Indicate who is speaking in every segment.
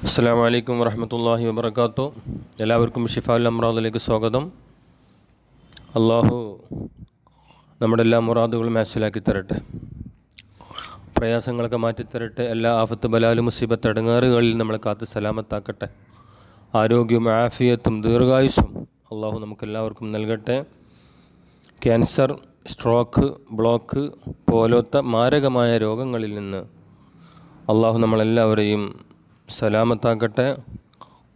Speaker 1: അസ്സലാമു അലൈക്കും വറഹ്മത്തുള്ളാഹി വബറകാതുഹു. എല്ലാവർക്കും ഷിഫാഉൽ അംറാദിലേക്ക് സ്വാഗതം. അള്ളാഹു നമ്മുടെ എല്ലാ മുറാദുകളും ഹാസിലാക്കി തരട്ടെ, പ്രയാസങ്ങളൊക്കെ മാറ്റിത്തരട്ടെ, എല്ലാ ആഫത്ത് ബലാലും മുസീബത്ത് അടങ്ങാറുകളിൽ നമ്മളെ കാത്ത് സലാമത്താക്കട്ടെ. ആരോഗ്യവും ആഫിയത്തും ദീർഘായുസ്സും അള്ളാഹു നമുക്കെല്ലാവർക്കും നൽകട്ടെ. ക്യാൻസർ, സ്ട്രോക്ക്, ബ്ലോക്ക് പോലത്തെ മാരകമായ രോഗങ്ങളിൽ നിന്ന് അള്ളാഹു നമ്മളെല്ലാവരെയും സലാമത്താക്കട്ടെ.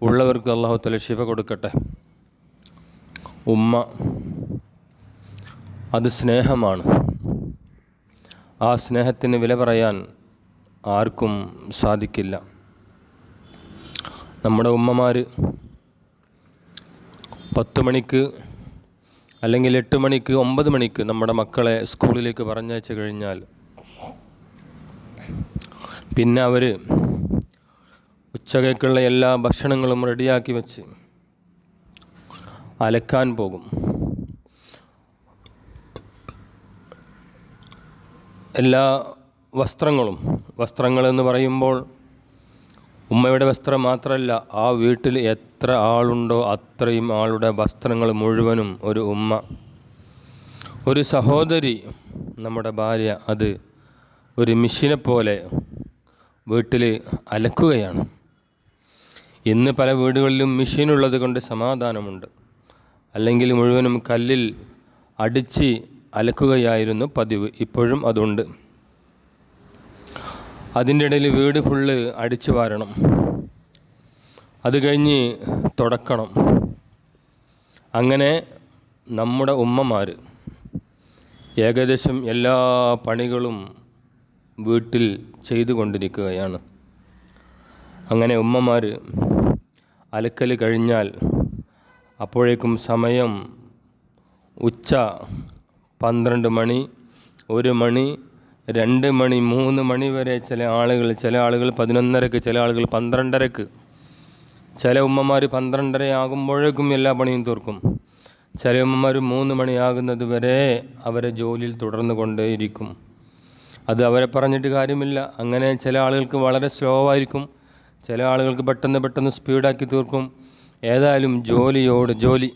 Speaker 1: ഉള്ളവർക്ക് അള്ളാഹു തആല ശിഫ കൊടുക്കട്ടെ. ഉമ്മ അത് സ്നേഹമാണ്. ആ സ്നേഹത്തിന് വില പറയാൻ ആർക്കും സാധിക്കില്ല. നമ്മുടെ ഉമ്മമാർ 10 മണിക്ക് അല്ലെങ്കിൽ 8 മണിക്ക് 9 മണിക്ക് നമ്മുടെ മക്കളെ സ്കൂളിലേക്ക് പറഞ്ഞയച്ചു കഴിഞ്ഞാൽ പിന്നെ അവർ ഉച്ചയ്ക്കുള്ള എല്ലാ ഭക്ഷണങ്ങളും റെഡിയാക്കി വെച്ച് അലക്കാൻ പോകും. എല്ലാ വസ്ത്രങ്ങളെന്ന് പറയുമ്പോൾ ഉമ്മയുടെ വസ്ത്രം മാത്രമല്ല, ആ വീട്ടിൽ എത്ര ആളുണ്ടോ അത്രയും ആളുടെ വസ്ത്രങ്ങൾ മുഴുവനും ഒരു ഉമ്മ, ഒരു സഹോദരി, നമ്മുടെ ഭാര്യ അത് ഒരു മെഷീനെ പോലെ വീട്ടിൽ അലക്കുകയാണ്. ഇന്ന് പല വീടുകളിലും മെഷീനുള്ളത് കൊണ്ട് സമാധാനമുണ്ട്. അല്ലെങ്കിൽ മുഴുവനും കല്ലിൽ അടിച്ച് അലക്കുകയായിരുന്നു പതിവ്. ഇപ്പോഴും അതുണ്ട്. അതിൻ്റെ ഇടയിൽ വീട് ഫുള്ള് അടിച്ചു വാരണം, അത് കഴിഞ്ഞ് തുടക്കണം. അങ്ങനെ നമ്മുടെ ഉമ്മമാർ ഏകദേശം എല്ലാ പണികളും വീട്ടിൽ ചെയ്തുകൊണ്ടിരിക്കുകയാണ്. അങ്ങനെ ഉമ്മമാർ അലക്കൽ കഴിഞ്ഞാൽ അപ്പോഴേക്കും സമയം ഉച്ച 12 മണി, 1 മണി, 2 മണി, 3 മണി വരെ. ചില ആളുകൾ 11:30, ചില ആളുകൾ 12:30, ചില ഉമ്മമാർ 12:30 ആകുമ്പോഴേക്കും എല്ലാ പണിയും തീർക്കും. ചില ഉമ്മമാർ 3 മണിയാകുന്നത് വരെ അവരെ ജോലിയിൽ തുടർന്നു കൊണ്ടേയിരിക്കും. അത് അവരെ പറഞ്ഞിട്ട് കാര്യമില്ല. അങ്ങനെ ചില ആളുകൾക്ക് വളരെ സ്ലോ ആയിരിക്കും, ചില ആളുകൾക്ക് പെട്ടെന്ന് സ്പീഡാക്കി തീർക്കും. ഏതായാലും ജോലിയോട് ജോലി.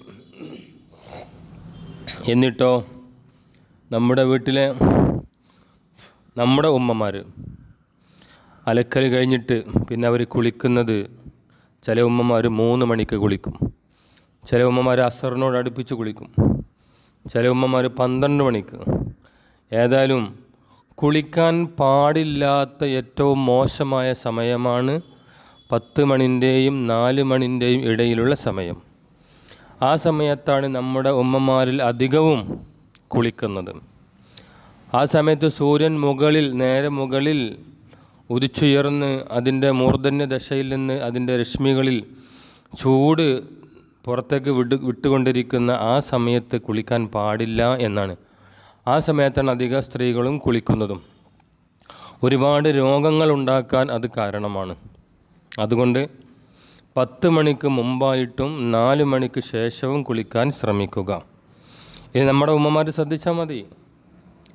Speaker 1: എന്നിട്ടോ നമ്മുടെ വീട്ടിലെ നമ്മുടെ ഉമ്മമാർ അലക്കൽ കഴിഞ്ഞിട്ട് പിന്നെ അവർ കുളിക്കുന്നത്, ചില ഉമ്മമാർ 3 മണിക്ക് കുളിക്കും, ചില ഉമ്മമാർ അസറിനോട് അടുപ്പിച്ച് കുളിക്കും, ചില ഉമ്മമാർ 12 മണിക്ക്. ഏതായാലും കുളിക്കാൻ പാടില്ലാത്ത ഏറ്റവും മോശമായ സമയമാണ് 10 മണിൻ്റെയും 4 മണിൻ്റെയും ഇടയിലുള്ള സമയം. ആ സമയത്താണ് നമ്മുടെ ഉമ്മമാരിൽ അധികവും കുളിക്കുന്നത്. ആ സമയത്ത് സൂര്യൻ നേരെ മുകളിൽ ഉദിച്ചുയർന്ന് അതിൻ്റെ മൂർധന്യ ദശയിൽ നിന്ന് അതിൻ്റെ രശ്മികളിൽ ചൂട് പുറത്തേക്ക് വിട്ടുകൊണ്ടിരിക്കുന്ന ആ സമയത്ത് കുളിക്കാൻ പാടില്ല എന്നാണ്. ആ സമയത്താണ് അധിക സ്ത്രീകളും കുളിക്കുന്നതും. ഒരുപാട് രോഗങ്ങൾ ഉണ്ടാക്കാൻ അത് കാരണമാണ്. അതുകൊണ്ട് 10 മണിക്ക് മുമ്പായിട്ടും 4 മണിക്ക് ശേഷവും കുളിക്കാൻ ശ്രമിക്കുക. ഇനി നമ്മുടെ ഉമ്മമാർ ശ്രദ്ധിച്ചാൽ മതി.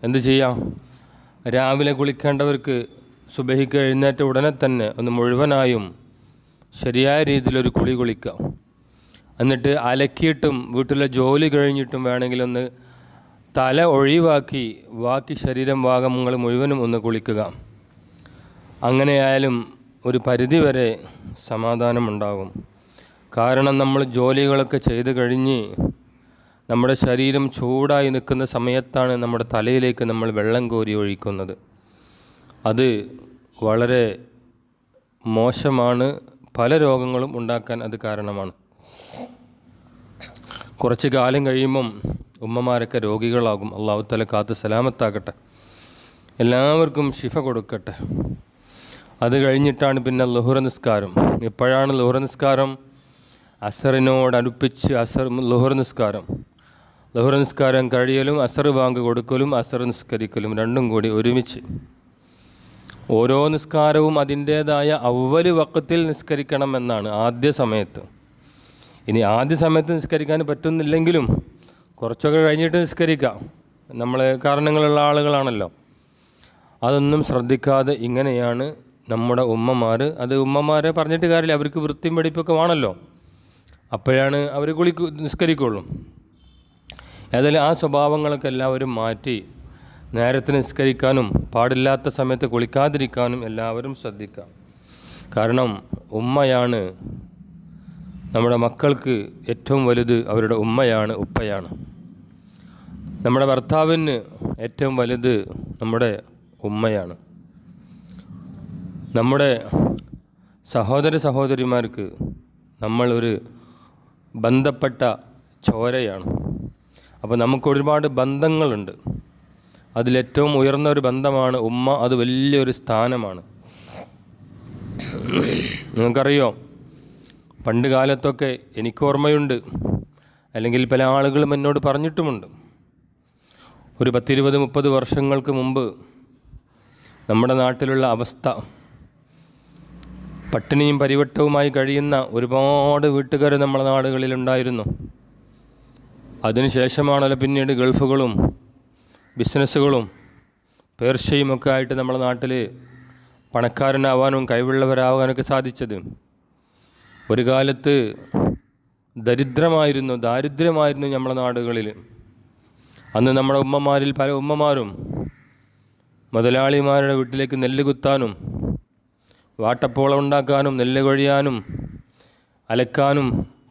Speaker 1: എന്ത് ചെയ്യാം? രാവിലെ കുളിക്കേണ്ടവർക്ക് സുബഹിക്ക് എഴുന്നേറ്റ ഉടനെ തന്നെ ഒന്ന് മുഴുവനായും ശരിയായ രീതിയിലൊരു കുളിക്കാം. എന്നിട്ട് അലക്കിയിട്ടും വീട്ടിലെ ജോലി കഴിഞ്ഞിട്ടും വേണമെങ്കിൽ ഒന്ന് തല ഒഴിവാക്കി ബാക്കി ശരീരം ഭാഗങ്ങൾ മുഴുവനും ഒന്ന് കുളിക്കുക. അങ്ങനെയായാലും ഒരു പരിധിവരെ സമാധാനമുണ്ടാകും. കാരണം നമ്മൾ ജോലികളൊക്കെ ചെയ്ത് കഴിഞ്ഞ് നമ്മുടെ ശരീരം ചൂടായി നിൽക്കുന്ന സമയത്താണ് നമ്മുടെ തലയിലേക്ക് നമ്മൾ വെള്ളം കോരി ഒഴിക്കുന്നത്. അത് വളരെ മോശമാണ്. പല രോഗങ്ങളും ഉണ്ടാക്കാൻ അത് കാരണമാണ്. കുറച്ച് കാലം കഴിയുമ്പം ഉമ്മമാരൊക്കെ രോഗികളാകും. അള്ളാഹു തആല കാത്ത് സലാമത്താക്കട്ടെ, എല്ലാവർക്കും ശിഫ കൊടുക്കട്ടെ. അത് കഴിഞ്ഞിട്ടാണ് പിന്നെ ളുഹർ നിസ്കാരം. എപ്പോഴാണ് ളുഹർ നിസ്കാരം? അസറിനോടടുപ്പിച്ച് ളുഹർ നിസ്കാരം കഴിയലും അസർ ബാങ്ക് കൊടുക്കലും അസർ നിസ്കരിക്കലും രണ്ടും കൂടി ഒരുമിച്ച്. ഓരോ നിസ്കാരവും അതിൻ്റേതായ അവ്വൽ വഖത്തിൽ നിസ്കരിക്കണം എന്നാണ് ആദ്യ സമയത്ത്. ഇനി ആദ്യ സമയത്ത് നിസ്കരിക്കാൻ പറ്റുന്നില്ലെങ്കിലും കുറച്ചൊക്കെ കഴിഞ്ഞിട്ട് നിസ്കരിക്കാം. നമ്മൾ കാരണങ്ങളുള്ള ആളുകളാണല്ലോ. അതൊന്നും ശ്രദ്ധിക്കാതെ ഇങ്ങനെയാണ് നമ്മുടെ അത് ഉമ്മമാരെ പറഞ്ഞിട്ട് കാര്യമില്ല, അവർക്ക് വൃത്തിയും വെടിപ്പൊക്കെ വേണമല്ലോ, അപ്പോഴാണ് അവർ നിസ്കരിക്കുള്ളൂ. ഏതായാലും ആ സ്വഭാവങ്ങളൊക്കെ എല്ലാവരും മാറ്റി നേരത്തെ നിസ്കരിക്കാനും പാടില്ലാത്ത സമയത്ത് കുളിക്കാതിരിക്കാനും എല്ലാവരും ശ്രദ്ധിക്കുക. കാരണം ഉമ്മയാണ് നമ്മുടെ മക്കൾക്ക് ഏറ്റവും വലുത്, അവരുടെ ഉമ്മയാണ്, ഉപ്പയാണ്. നമ്മുടെ ഭർത്താവിന് ഏറ്റവും വലുത് നമ്മുടെ ഉമ്മയാണ്. നമ്മുടെ സഹോദരിമാർക്ക് നമ്മളൊരു ബന്ധപ്പെട്ട ചോരയാണ്. അപ്പോൾ നമുക്ക് ഒരുപാട് ബന്ധങ്ങളുണ്ട്. അതിലേറ്റവും ഉയർന്ന ഒരു ബന്ധമാണ് ഉമ്മ. അത് വലിയൊരു സ്ഥാനമാണ്. നിങ്ങൾക്കറിയോ, പണ്ട് കാലത്തൊക്കെ എനിക്കോർമ്മയുണ്ട്, അല്ലെങ്കിൽ പല ആളുകളും എന്നോട് പറഞ്ഞിട്ടുമുണ്ട്, ഒരു 10-20-30 വർഷങ്ങൾക്ക് മുമ്പ് നമ്മുടെ നാട്ടിലുള്ള അവസ്ഥ, പട്ടിണിയും പരിവട്ടവുമായി കഴിയുന്ന ഒരുപാട് വീട്ടുകാർ നമ്മുടെ നാടുകളിലുണ്ടായിരുന്നു. അതിനുശേഷമാണല്ലോ പിന്നീട് ഗൾഫുകളും ബിസിനസ്സുകളും പേർഷ്യയുമൊക്കെ ആയിട്ട് നമ്മുടെ നാട്ടിൽ പണക്കാരനാവാനും കഴിവുള്ളവരാകാനൊക്കെ സാധിച്ചത്. ഒരു കാലത്ത് ദാരിദ്ര്യമായിരുന്നു നമ്മുടെ നാടുകളിൽ. അന്ന് നമ്മുടെ ഉമ്മമാരിൽ പല ഉമ്മമാരും മുതലാളിമാരുടെ വീട്ടിലേക്ക് നെല്ല് കുത്താനും വാട്ടപ്പോളം ഉണ്ടാക്കാനും നെല്ല് കൊഴിയാനും അലക്കാനും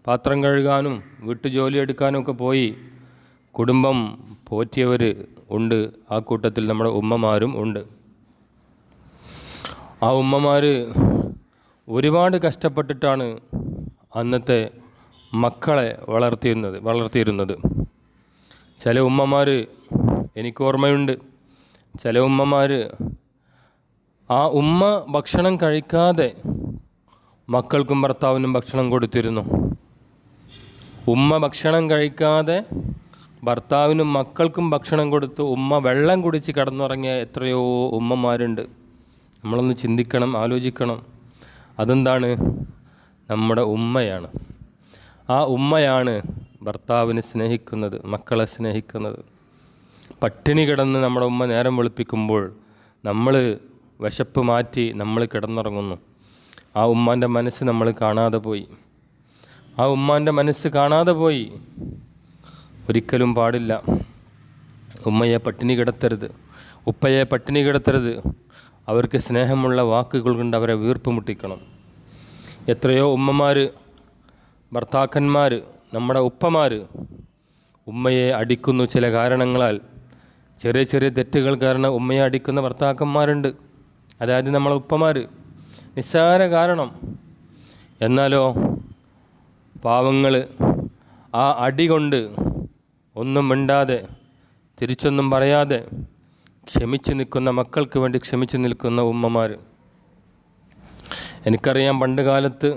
Speaker 1: പാത്രം കഴുകാനും വീട്ടുജോലി എടുക്കാനും ഒക്കെ പോയി കുടുംബം പോറ്റിയവർ ഉണ്ട്. ആ കൂട്ടത്തിൽ നമ്മുടെ ഉമ്മമാരും ഉണ്ട്. ആ ഉമ്മമാർ ഒരുപാട് കഷ്ടപ്പെട്ടിട്ടാണ് അന്നത്തെ മക്കളെ വളർത്തിയിരുന്നത്. ചില ഉമ്മമാർ, എനിക്കോർമ്മയുണ്ട്, ചില ഉമ്മമാർ ആ ഉമ്മ ഭക്ഷണം കഴിക്കാതെ മക്കൾക്കും ഭർത്താവിനും ഭക്ഷണം കൊടുത്തിരുന്നു. ഉമ്മ ഭക്ഷണം കഴിക്കാതെ ഭർത്താവിനും മക്കൾക്കും ഭക്ഷണം കൊടുത്തു ഉമ്മ വെള്ളം കുടിച്ച് കിടന്നുറങ്ങിയ എത്രയോ ഉമ്മമാരുണ്ട്. നമ്മളൊന്ന് ചിന്തിക്കണം, ആലോചിക്കണം. അതെന്താണ്? നമ്മുടെ ഉമ്മയാണ്. ആ ഉമ്മയാണ് ഭർത്താവിനെ സ്നേഹിക്കുന്നത്, മക്കളെ സ്നേഹിക്കുന്നത്. പട്ടിണി കിടന്ന് നമ്മുടെ ഉമ്മ നേരം വെളുപ്പിക്കുമ്പോൾ നമ്മൾ വിശപ്പ് മാറ്റി നമ്മൾ കിടന്നുറങ്ങുന്നു. ആ ഉമ്മാൻ്റെ മനസ്സ് നമ്മൾ കാണാതെ പോയി. ആ ഉമ്മാൻ്റെ മനസ്സ് കാണാതെ പോയി. ഒരിക്കലും പാടില്ല. ഉമ്മയെ പട്ടിണി കിടത്തരുത്, ഉപ്പയെ പട്ടിണി കിടത്തരുത്. അവർക്ക് സ്നേഹമുള്ള വാക്കുകൾ കൊണ്ട് അവരെ വീർപ്പ് മുട്ടിക്കണം. എത്രയോ ഉമ്മമാർ, ഭർത്താക്കന്മാർ, നമ്മുടെ ഉപ്പമാർ ഉമ്മയെ അടിക്കുന്നു. ചില കാരണങ്ങളാൽ, ചെറിയ ചെറിയ തെറ്റുകൾ കാരണം ഉമ്മയെ അടിക്കുന്ന ഭർത്താക്കന്മാരുണ്ട്. അതായത് നമ്മളെ ഉപ്പമാർ, നിസ്സാര കാരണം. എന്നാലോ പാവങ്ങൾ ആ അടി കൊണ്ട് ഒന്നും മിണ്ടാതെ, തിരിച്ചൊന്നും പറയാതെ ക്ഷമിച്ച് നിൽക്കുന്ന മക്കൾക്ക് വേണ്ടി ക്ഷമിച്ച് നിൽക്കുന്ന ഉമ്മമാർ. എനിക്കറിയാം, പണ്ട് കാലത്ത്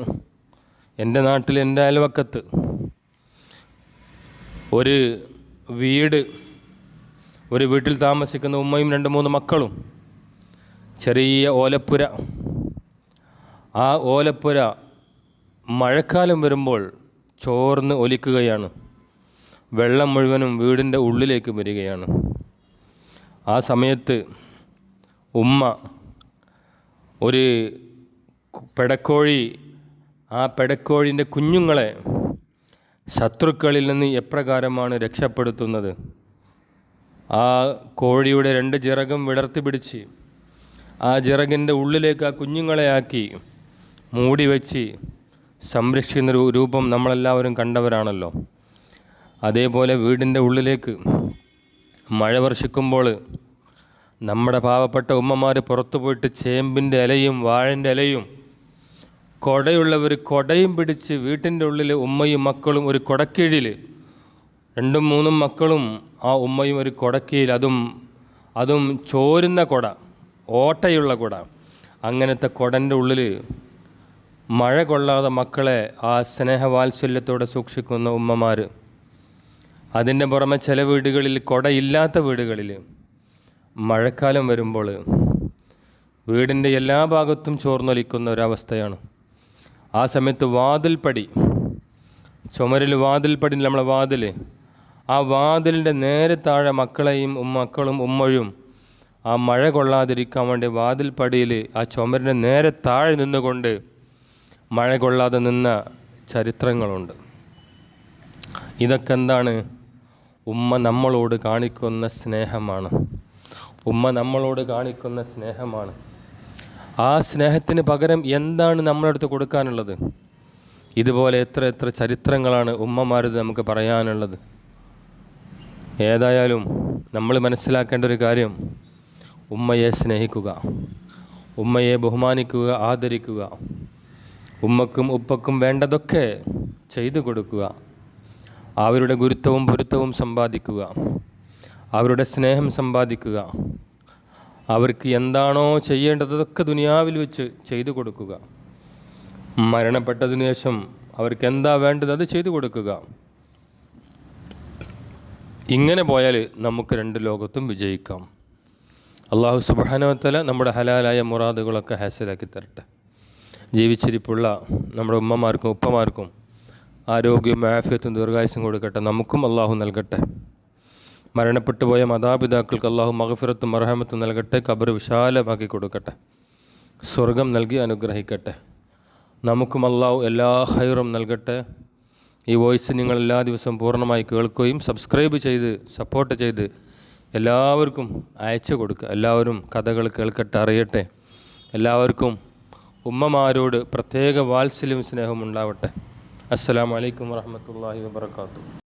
Speaker 1: എൻ്റെ നാട്ടിൽ, എൻ്റെ അയൽവക്കത്ത് ഒരു വീട്ടിൽ താമസിക്കുന്ന ഉമ്മയും 2-3 മക്കളും, ചെറിയ ഓലപ്പുര. ആ ഓലപ്പുര മഴക്കാലം വരുമ്പോൾ ചോർന്ന് ഒലിക്കുകയാണ്. വെള്ളം മുഴുവനും വീടിൻ്റെ ഉള്ളിലേക്ക് വരികയാണ്. ആ സമയത്ത് ഉമ്മ ഒരു പെടക്കോഴി, ആ പെടക്കോഴിൻ്റെ കുഞ്ഞുങ്ങളെ ശത്രുക്കളിൽ നിന്ന് എപ്രകാരമാണ് രക്ഷപ്പെടുത്തുന്നത്? ആ കോഴിയുടെ 2 ചിറകും വിടർത്തി പിടിച്ച് ആ ചിറകിൻ്റെ ഉള്ളിലേക്ക് ആ കുഞ്ഞുങ്ങളെ ആക്കി മൂടി വെച്ച് സംരക്ഷിക്കുന്ന രൂപം നമ്മളെല്ലാവരും കണ്ടവരാണല്ലോ. അതേപോലെ വീടിൻ്റെ ഉള്ളിലേക്ക് മഴ വർഷിക്കുമ്പോൾ നമ്മുടെ പാവപ്പെട്ട ഉമ്മമാർ പുറത്തു പോയിട്ട് ചേമ്പിൻ്റെ ഇലയും വാഴൻ്റെ ഇലയും, കുടയുള്ളവർ കുടയും പിടിച്ച് വീട്ടിൻ്റെ ഉള്ളിൽ ഉമ്മയും മക്കളും ഒരു കുടക്കീഴിൽ, 2-3 മക്കളും ആ ഉമ്മയും ഒരു കുടക്കീഴിൽ, അതും ചോരുന്ന കുട, ഓട്ടയുള്ള കുട. അങ്ങനത്തെ കുടൻ്റെ ഉള്ളിൽ മഴ കൊള്ളാതെ മക്കളെ ആ സ്നേഹവാത്സല്യത്തോടെ സൂക്ഷിക്കുന്ന ഉമ്മമാർ. അതിൻ്റെ പുറമെ ചില വീടുകളിൽ, കുടയില്ലാത്ത വീടുകളിൽ മഴക്കാലം വരുമ്പോൾ വീടിൻ്റെ എല്ലാ ഭാഗത്തും ചോർന്നൊലിക്കുന്ന ഒരവസ്ഥയാണ്. ആ സമയത്ത് വാതിൽപ്പടി, ചുമരിൽ വാതിൽപ്പടി, നമ്മളെ വാതിൽ, ആ വാതിലിൻ്റെ നേരെ താഴെ മക്കളും ഉമ്മയും ആ മഴ കൊള്ളാതിരിക്കാൻ വേണ്ടി വാതിൽപ്പടിയിൽ ആ ചുമരിൻ്റെ നേരെ താഴെ നിന്നുകൊണ്ട് മഴ കൊള്ളാതെ നിന്ന ചരിത്രങ്ങളുണ്ട്. ഇതൊക്കെ എന്താണ്? ഉമ്മ നമ്മളോട് കാണിക്കുന്ന സ്നേഹമാണ്. ഉമ്മ നമ്മളോട് കാണിക്കുന്ന സ്നേഹമാണ്. ആ സ്നേഹത്തിന് പകരം എന്താണ് നമ്മളടുത്ത് കൊടുക്കാനുള്ളത്? ഇതുപോലെ എത്ര എത്ര ചരിത്രങ്ങളാണ് ഉമ്മമാരത് നമുക്ക് പറയാനുള്ളത്. ഏതായാലും നമ്മൾ മനസ്സിലാക്കേണ്ട ഒരു കാര്യം, ഉമ്മയെ സ്നേഹിക്കുക, ഉമ്മയെ ബഹുമാനിക്കുക, ആദരിക്കുക, ഉമ്മക്കും ഉപ്പക്കും വേണ്ടതൊക്കെ ചെയ്തു കൊടുക്കുക, അവരുടെ ഗുരുത്വവും പൊരുത്തവും സമ്പാദിക്കുക, അവരുടെ സ്നേഹം സമ്പാദിക്കുക, അവർക്ക് എന്താണോ ചെയ്യേണ്ടതൊക്കെ ദുനിയാവിൽ വെച്ച് ചെയ്തു കൊടുക്കുക, മരണപ്പെട്ടതിനു ശേഷം അവർക്ക് എന്താ വേണ്ടത് അത് ചെയ്തു കൊടുക്കുക. ഇങ്ങനെ പോയാൽ നമുക്ക് രണ്ട് ലോകത്തും വിജയിക്കാം. അള്ളാഹു സുബ്ഹാനഹു വ തആല നമ്മുടെ ഹലാലായ മുറാദുകളൊക്കെ ഹാസിലാക്കി തരട്ടെ. ജീവിച്ചിരിപ്പുള്ള നമ്മുടെ ഉമ്മമാർക്കും ഉപ്പമാർക്കും ആരോഗ്യവും ആഫിയത്തും ദീർഘായുസ്സും കൊടുക്കട്ടെ. നമുക്കും അള്ളാഹു നൽകട്ടെ. മരണപ്പെട്ടു പോയ മാതാപിതാക്കൾക്ക് അള്ളാഹു മഗ്ഫിറത്തും മർഹമത്തും നൽകട്ടെ. ഖബർ വിശാലമാക്കി കൊടുക്കട്ടെ. സ്വർഗം നൽകി അനുഗ്രഹിക്കട്ടെ. നമുക്കും അള്ളാഹു എല്ലാ ഖൈറും നൽകട്ടെ. ഈ വോയിസ് നിങ്ങൾ എല്ലാ ദിവസവും പൂർണ്ണമായി കേൾക്കുകയും സബ്സ്ക്രൈബ് ചെയ്ത് സപ്പോർട്ട് ചെയ്ത് എല്ലാവർക്കും അയച്ചു കൊടുക്കുക. എല്ലാവരും കഥകൾ കേൾക്കട്ടെ, അറിയട്ടെ. എല്ലാവർക്കും ഉമ്മമാരോട് പ്രത്യേക വാത്സല്യവും സ്നേഹവും ഉണ്ടാവട്ടെ. അസ്സലാമു അലൈക്കും വറഹ്മത്തുള്ളാഹി വബറകാതുഹു.